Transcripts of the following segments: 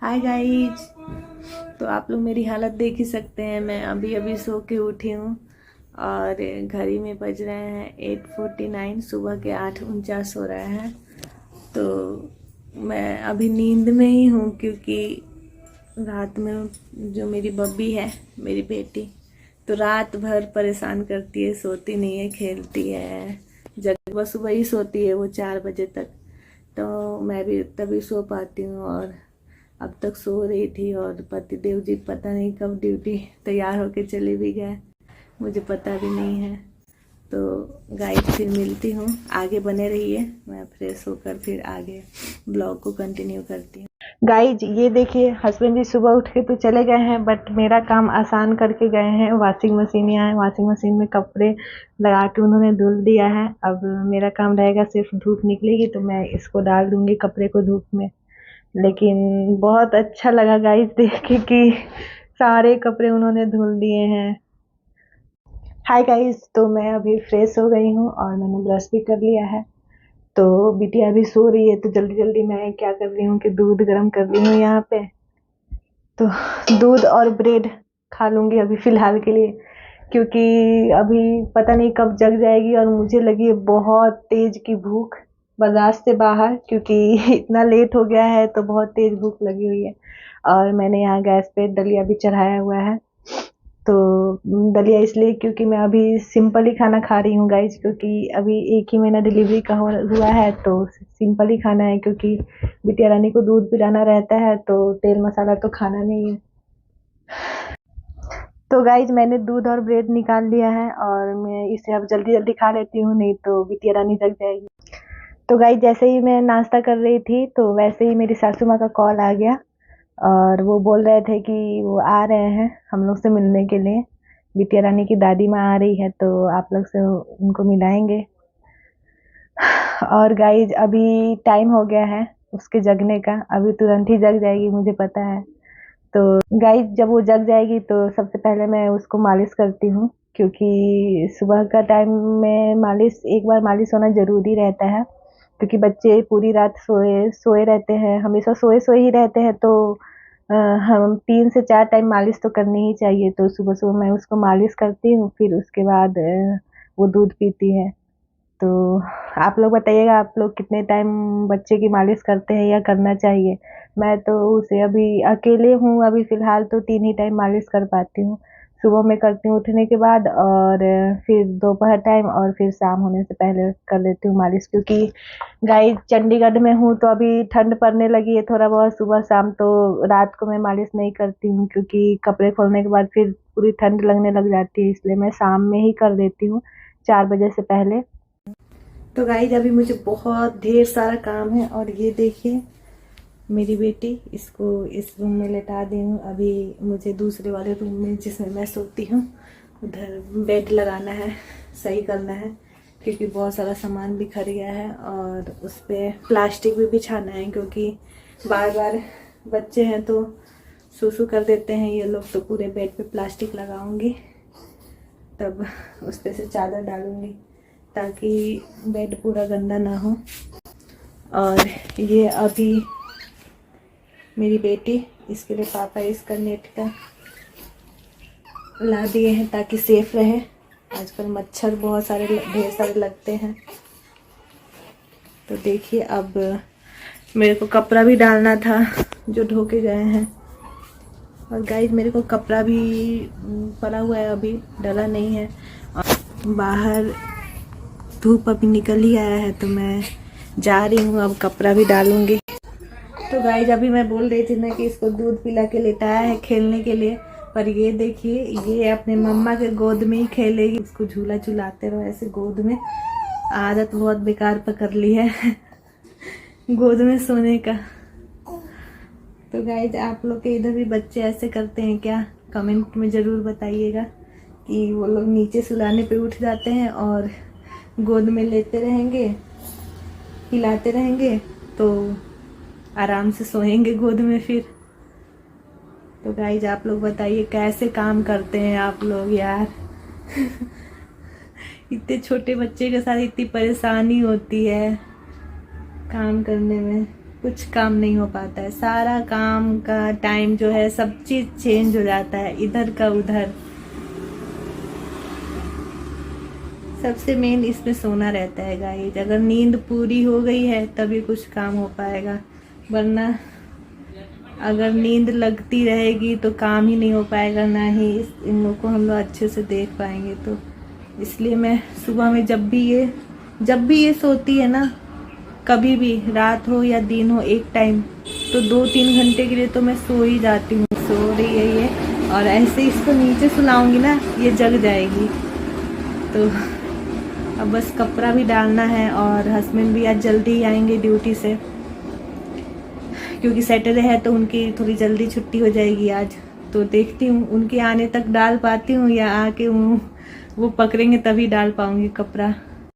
Hi guys. तो आप लोग मेरी हालत देख ही सकते हैं। मैं अभी अभी सो के उठी हूँ और घड़ी में बज रहे हैं 8:49। सुबह के 8:49 हो रहे हैं। तो मैं अभी नींद में ही हूँ क्योंकि रात में जो मेरी बब्बी है, मेरी बेटी, तो रात भर परेशान करती है, सोती नहीं है, खेलती है, जब सुबह ही सोती है वो 4 बजे तक। तो मैं भी तभी सो पाती हूँ और अब तक सो रही थी। और पतिदेव जी पता नहीं कब ड्यूटी तैयार होके चले भी गए, मुझे पता भी नहीं है। तो गाइस फिर मिलती हूँ, आगे बने रहिए। मैं फ्रेश होकर फिर आगे ब्लॉग को कंटिन्यू करती हूँ। गाइज ये देखिए, हस्बैंड जी सुबह उठ के तो चले गए हैं, बट मेरा काम आसान करके गए हैं। वॉशिंग मशीन यहाँ है, वॉशिंग मशीन में कपड़े लगा के उन्होंने धुल दिया है। अब मेरा काम रहेगा, सिर्फ धूप निकलेगी तो मैं इसको डाल दूंगी कपड़े को धूप में। लेकिन बहुत अच्छा लगा गाइस देख के कि सारे कपड़े उन्होंने धुल दिए हैं। हाय गाइस, तो मैं अभी फ्रेश हो गई हूँ और मैंने ब्रश भी कर लिया है। तो बिटिया अभी सो रही है, तो जल्दी जल्दी मैं क्या कर रही हूँ कि दूध गर्म कर रही हूँ यहाँ पे। तो दूध और ब्रेड खा लूँगी अभी फ़िलहाल के लिए, क्योंकि अभी पता नहीं कब जग जाएगी और मुझे लगी है बहुत तेज़ की भूख, बर्दाश्त से बाहर, क्योंकि इतना लेट हो गया है तो बहुत तेज़ भूख लगी हुई है। और मैंने यहाँ गैस पे दलिया भी चढ़ाया हुआ है। तो दलिया इसलिए क्योंकि मैं अभी सिंपल ही खाना खा रही हूँ गाइज, क्योंकि अभी 1 ही महीना डिलीवरी का हुआ है, तो सिंपल ही खाना है, क्योंकि बिटिया रानी को दूध पिलाना रहता है, तो तेल मसाला तो खाना नहीं है। तो गाइज मैंने दूध और ब्रेड निकाल लिया है और मैं इसे अब जल्दी जल्दी खा लेती हूँ, नहीं तो बिटिया रानी जग जाएगी। तो गाइज जैसे ही मैं नाश्ता कर रही थी तो वैसे ही मेरी सासू माँ का कॉल आ गया और वो बोल रहे थे कि वो आ रहे हैं हम लोग से मिलने के लिए। बिटिया रानी की दादी माँ आ रही है, तो आप लोग से उनको मिलाएंगे। और गाइज अभी टाइम हो गया है उसके जगने का, अभी तुरंत ही जग जाएगी, मुझे पता है। तो गाइज जब वो जग जाएगी तो सबसे पहले मैं उसको मालिश करती हूँ, क्योंकि सुबह का टाइम में मालिश, एक बार मालिश होना ज़रूरी रहता है, क्योंकि बच्चे पूरी रात सोए सोए रहते हैं, हमेशा सोए सोए ही रहते हैं। तो हम 3 से 4 टाइम मालिश तो करनी ही चाहिए। तो सुबह सुबह मैं उसको मालिश करती हूँ, फिर उसके बाद वो दूध पीती है। तो आप लोग बताइएगा, आप लोग कितने टाइम बच्चे की मालिश करते हैं या करना चाहिए? मैं तो उसे अभी अकेले हूँ, अभी फ़िलहाल तो 3 ही टाइम मालिश कर पाती हूँ। सुबह में करती हूँ उठने के बाद, और फिर दोपहर टाइम, और फिर शाम होने से पहले कर लेती हूँ मालिश, क्योंकि गाइस चंडीगढ़ में हूँ तो अभी ठंड पड़ने लगी है थोड़ा बहुत सुबह शाम, तो रात को मैं मालिश नहीं करती हूँ, क्योंकि कपड़े खोलने के बाद फिर पूरी ठंड लगने लग जाती है, इसलिए मैं शाम में ही कर देती हूँ 4 बजे से पहले। तो गाइस अभी मुझे बहुत ढेर सारा काम है और ये देखिए मेरी बेटी, इसको इस रूम में लेटा दी हूँ। अभी मुझे दूसरे वाले रूम में जिसमें मैं सोती हूँ उधर बेड लगाना है, सही करना है, क्योंकि बहुत सारा सामान बिखर गया है और उस पर प्लास्टिक भी बिछाना है, क्योंकि बार बार बच्चे हैं तो सूसू कर देते हैं ये लोग। तो पूरे बेड पे प्लास्टिक लगाऊंगी, तब उस पर से चादर डालूंगी ताकि बेड पूरा गंदा ना हो। और ये अभी मेरी बेटी, इसके लिए पापा इसका नेट का ला दिए हैं ताकि सेफ रहे। आजकल मच्छर बहुत सारे ढेर सारे लगते हैं। तो देखिए अब मेरे को कपड़ा भी डालना था जो धो के गए हैं, और गाइस मेरे को कपड़ा भी पड़ा हुआ है, अभी डला नहीं है। और बाहर धूप अभी निकल ही आया है, तो मैं जा रही हूँ, अब कपड़ा भी डालूंगी। तो गाइस अभी मैं बोल रही थी ना कि इसको दूध पिला के लेटाया है खेलने के लिए, पर ये देखिए ये अपने मम्मा के गोद में ही खेलेगी। इसको झूला झूलाते रहो ऐसे गोद में, आदत बहुत बेकार पकड़ ली है गोद में सोने का। तो गाइस आप लोग के इधर भी बच्चे ऐसे करते हैं क्या? कमेंट में ज़रूर बताइएगा कि वो लोग नीचे सुलाने पे उठ जाते हैं और गोद में लेते रहेंगे, हिलाते रहेंगे, तो आराम से सोएंगे गोद में फिर। तो गाइज आप लोग बताइए कैसे काम करते हैं आप लोग यार इतने छोटे बच्चे के साथ इतनी परेशानी होती है काम करने में। कुछ काम नहीं हो पाता है। सारा काम का टाइम जो है सब चीज़ चेंज हो जाता है, इधर का उधर। सबसे मेन इसमें सोना रहता है गाइस। अगर नींद पूरी हो गई है तभी कुछ काम हो पाएगा, वरना अगर नींद लगती रहेगी तो काम ही नहीं हो पाएगा, ना ही इन लोगों को हम लोग अच्छे से देख पाएंगे। तो इसलिए मैं सुबह में जब भी ये सोती है ना, कभी भी रात हो या दिन हो, एक टाइम तो 2-3 घंटे के लिए तो मैं सो ही जाती हूँ। सो रही है ये, और ऐसे इसको नीचे सुलाऊंगी ना, ये जग जाएगी। तो अब बस कपड़ा भी डालना है, और हस्बैंड भी आज जल्दी ही आएंगे ड्यूटी से, क्योंकि सैटरडे है तो उनकी थोड़ी जल्दी छुट्टी हो जाएगी आज। तो देखती हूँ उनके आने तक डाल पाती हूँ, या आके वो पकड़ेंगे तभी डाल पाऊंगी कपड़ा।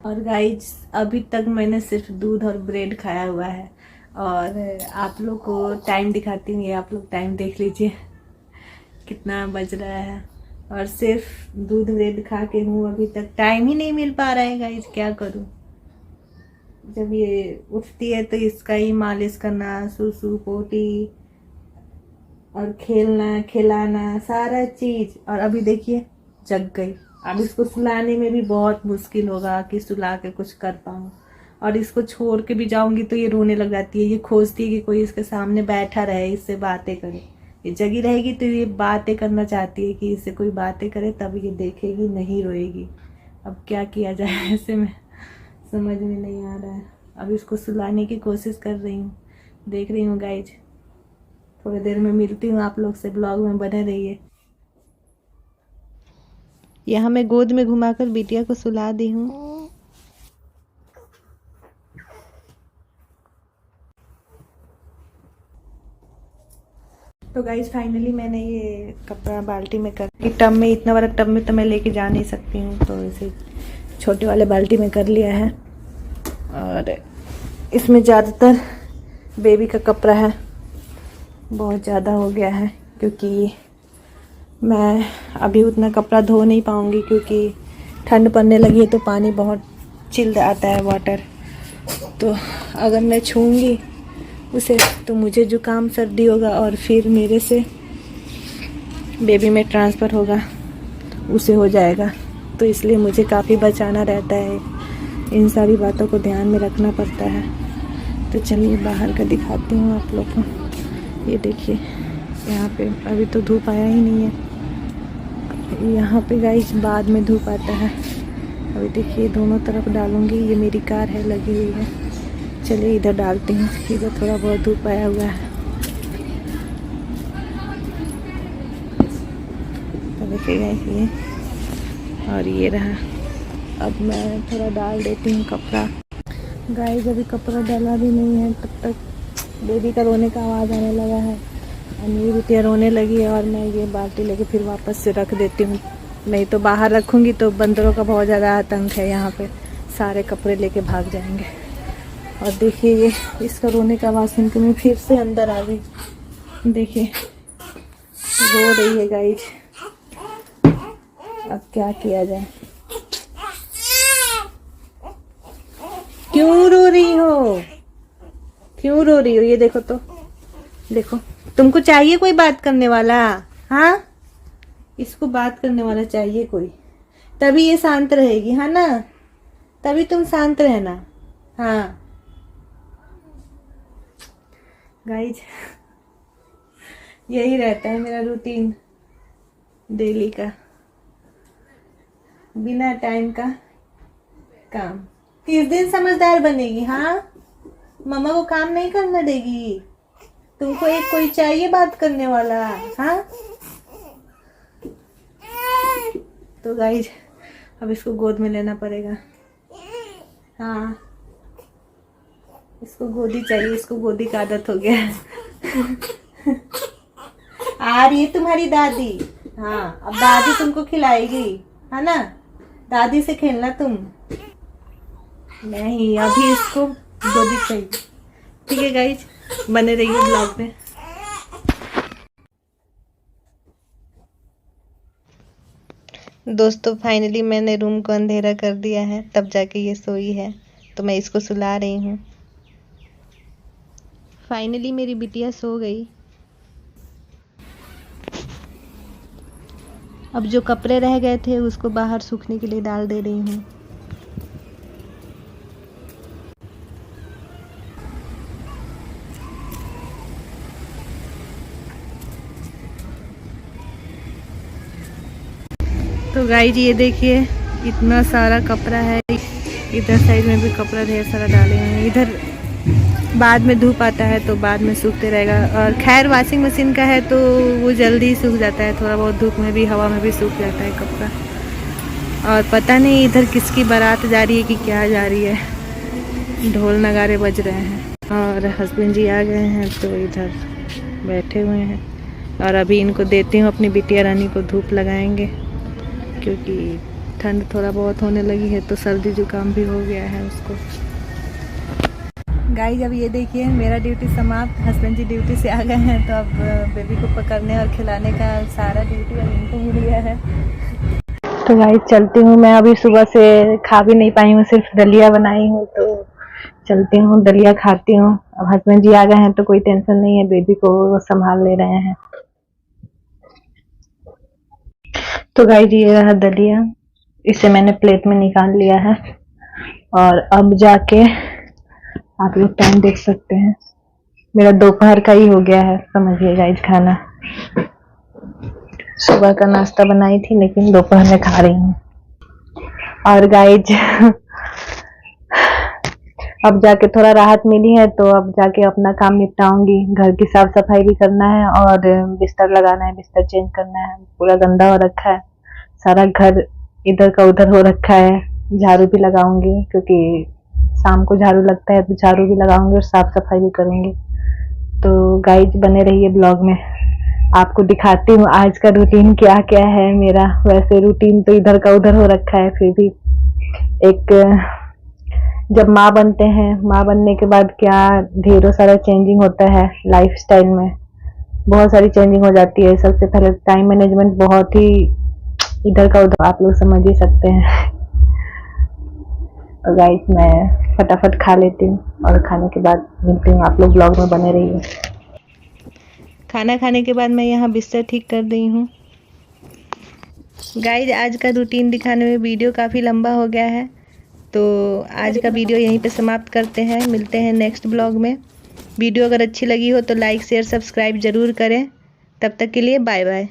और गाइस अभी तक मैंने सिर्फ दूध और ब्रेड खाया हुआ है, और आप लोग को टाइम दिखाती हूँ। ये आप लोग टाइम देख लीजिए कितना बज रहा है, और सिर्फ दूध ब्रेड खा के हूँ। अभी तक टाइम ही नहीं मिल पा रहा है गाइस, क्या करूँ। जब ये उठती है तो इसका ही मालिश करना, सूसू पोटी और खेलना खिलाना सारा चीज। और अभी देखिए जग गई। अब इसको सुलाने में भी बहुत मुश्किल होगा कि सुला के कुछ कर पाऊँ। और इसको छोड़ के भी जाऊंगी तो ये रोने लग जाती है। ये खोजती है कि कोई इसके सामने बैठा रहे, इससे बातें करे। ये जगी रहेगी तो ये बातें करना चाहती है कि इससे कोई बातें करे, तब ये देखेगी, नहीं रोएगी। अब क्या किया जाए, ऐसे में समझ में नहीं आ रहा है। अब इसको सुलाने की कोशिश कर रही हूँ, देख रही हूँ गाइज। थोड़ी देर में मिलती हूँ आप लोग से, ब्लॉग में बने रहिए। यहाँ मैं गोद में घुमाकर बिटिया को सुला दी हूँ। तो गाइज फाइनली मैंने ये कपड़ा बाल्टी में कर, टब में, इतना बड़ा टब में तो मैं लेके जा नहीं सकती हूँ, तो इसे छोटे वाले बाल्टी में कर लिया है। और इसमें ज़्यादातर बेबी का कपड़ा है, बहुत ज़्यादा हो गया है, क्योंकि मैं अभी उतना कपड़ा धो नहीं पाऊँगी, क्योंकि ठंड पड़ने लगी है तो पानी बहुत चिल्ड आता है, वाटर। तो अगर मैं छूँगी उसे तो मुझे जुकाम सर्दी होगा, और फिर मेरे से बेबी में ट्रांसफ़र होगा, उसे हो जाएगा। तो इसलिए मुझे काफ़ी बचाना रहता है, इन सारी बातों को ध्यान में रखना पड़ता है। तो चलिए बाहर का दिखाती हूँ आप लोग को। ये देखिए यहाँ पे अभी तो धूप आया ही नहीं है, यहाँ पे गाइस बाद में धूप आता है। अभी देखिए दोनों तरफ डालूंगी। ये मेरी कार है लगी हुई है, चलिए इधर डालती हूँ, इधर थोड़ा बहुत धूप आया हुआ है। तो देखिए गाइस ये, और ये रहा। अब मैं थोड़ा डाल देती हूँ कपड़ा। गाइस अभी कपड़ा डाला भी नहीं है, तब तक बेबी का रोने का आवाज़ आने लगा है, और मेरी बिटिया रोने लगी है। और मैं ये बाल्टी लेके फिर वापस से रख देती हूँ, नहीं तो बाहर रखूँगी तो बंदरों का बहुत ज़्यादा आतंक है यहाँ पे, सारे कपड़े लेके भाग जाएंगे। और देखिए ये इसका रोने का आवाज़ सुन के मैं फिर से अंदर आ गई। देखिए रो रही है गाइस, अब क्या किया जाए। क्यों रो रही हो, क्यों रो रही हो? ये देखो तो, देखो तुमको चाहिए कोई बात करने वाला? हाँ, इसको बात करने वाला चाहिए कोई, तभी ये शांत रहेगी, है ना? तभी तुम शांत रहना। हाँ गाइज यही रहता है मेरा रूटीन डेली का, बिना टाइम का काम। किस दिन समझदार बनेगी? हाँ, मम्मा को काम नहीं करने देगी? तुमको एक कोई चाहिए बात करने वाला? हाँ, तो गाइज अब इसको गोद में लेना पड़ेगा। हाँ, इसको गोदी चाहिए, इसको गोदी का आदत हो गया है। आ रही है तुम्हारी दादी। हाँ, अब दादी तुमको खिलाएगी, है ना? दादी से खेलना तुम। नहीं, अभी इसको गोदी चाहिए। ठीक है गाइज, बने रहिए ब्लॉग में। दोस्तों फाइनली मैंने रूम को अंधेरा कर दिया है, तब जाके ये सोई है, तो मैं इसको सुला रही हूँ। फाइनली मेरी बिटिया सो गई। अब जो कपड़े रह गए थे उसको बाहर सूखने के लिए डाल दे रही हूँ। तो गाइस ये देखिए इतना सारा कपड़ा है, इधर साइड में भी कपड़ा ढेर सारा डाले हुए हैं। इधर बाद में धूप आता है तो बाद में सूखते रहेगा। और खैर वॉशिंग मशीन का है तो वो जल्दी सूख जाता है, थोड़ा बहुत धूप में भी हवा में भी सूख जाता है कपड़ा। और पता नहीं इधर किसकी बारात जा रही है कि क्या जा रही है, ढोल नगाड़े बज रहे हैं। और हस्बैंड जी आ गए हैं तो इधर बैठे हुए हैं। और अभी इनको देती हूँ, अपनी बिटिया रानी को धूप लगाएंगे क्योंकि ठंड थोड़ा बहुत होने लगी है तो सर्दी जुकाम भी हो गया है उसको। गाइस अब ये देखिए मेरा ड्यूटी समाप्त, हस्बैंड जी ड्यूटी से आ गए हैं तो अब बेबी को पकड़ने और खिलाने का सारा ड्यूटी अब इनको मिल गया है। तो गाइस चलती हूँ, मैं अभी सुबह से खा भी नहीं पाई हूँ, सिर्फ दलिया बनाई हूँ तो चलती हूँ दलिया खाती हूँ। अब हस्बैंड जी आ गए हैं तो कोई टेंशन नहीं है, बेबी को वो संभाल ले रहे हैं। तो गाइस ये रहा दलिया, इसे मैंने प्लेट में निकाल लिया है। और अब जाके आप लोग टाइम देख सकते हैं, मेरा दोपहर का ही हो गया है समझिए गाइस खाना। सुबह का नाश्ता बनाई थी लेकिन दोपहर में खा रही हूँ। और गाइस अब जाके थोड़ा राहत मिली है तो अब जाके अपना काम निपटाऊंगी। घर की साफ सफाई भी करना है और बिस्तर लगाना है, बिस्तर चेंज करना है, पूरा गंदा हो रखा है, सारा घर इधर का उधर हो रखा है। झाड़ू भी लगाऊंगी क्योंकि शाम को झाड़ू लगता है तो झाड़ू भी लगाऊंगी और साफ सफाई भी करूंगी। तो गाइस बने रहिए ब्लॉग में, आपको दिखाती हूँ आज का रूटीन क्या क्या है मेरा। वैसे रूटीन तो इधर का उधर हो रखा है, फिर भी एक जब माँ बनते हैं, माँ बनने के बाद क्या ढेरों सारा चेंजिंग होता है लाइफ स्टाइल में, बहुत सारी चेंजिंग हो जाती है। सबसे पहले टाइम मैनेजमेंट बहुत ही इधर का उधर, आप लोग समझ ही सकते हैं। और गाइस मैं फटाफट खा लेती हूँ और खाने के बाद मिलती हूँ, आप लोग ब्लॉग में बने रहिए। खाना खाने के बाद मैं यहाँ बिस्तर ठीक कर रही हूँ। गाइस आज का रूटीन दिखाने में वीडियो काफ़ी लंबा हो गया है तो आज का वीडियो यहीं पे समाप्त करते हैं, मिलते हैं नेक्स्ट ब्लॉग में। वीडियो अगर अच्छी लगी हो तो लाइक शेयर सब्सक्राइब ज़रूर करें। तब तक के लिए बाय बाय।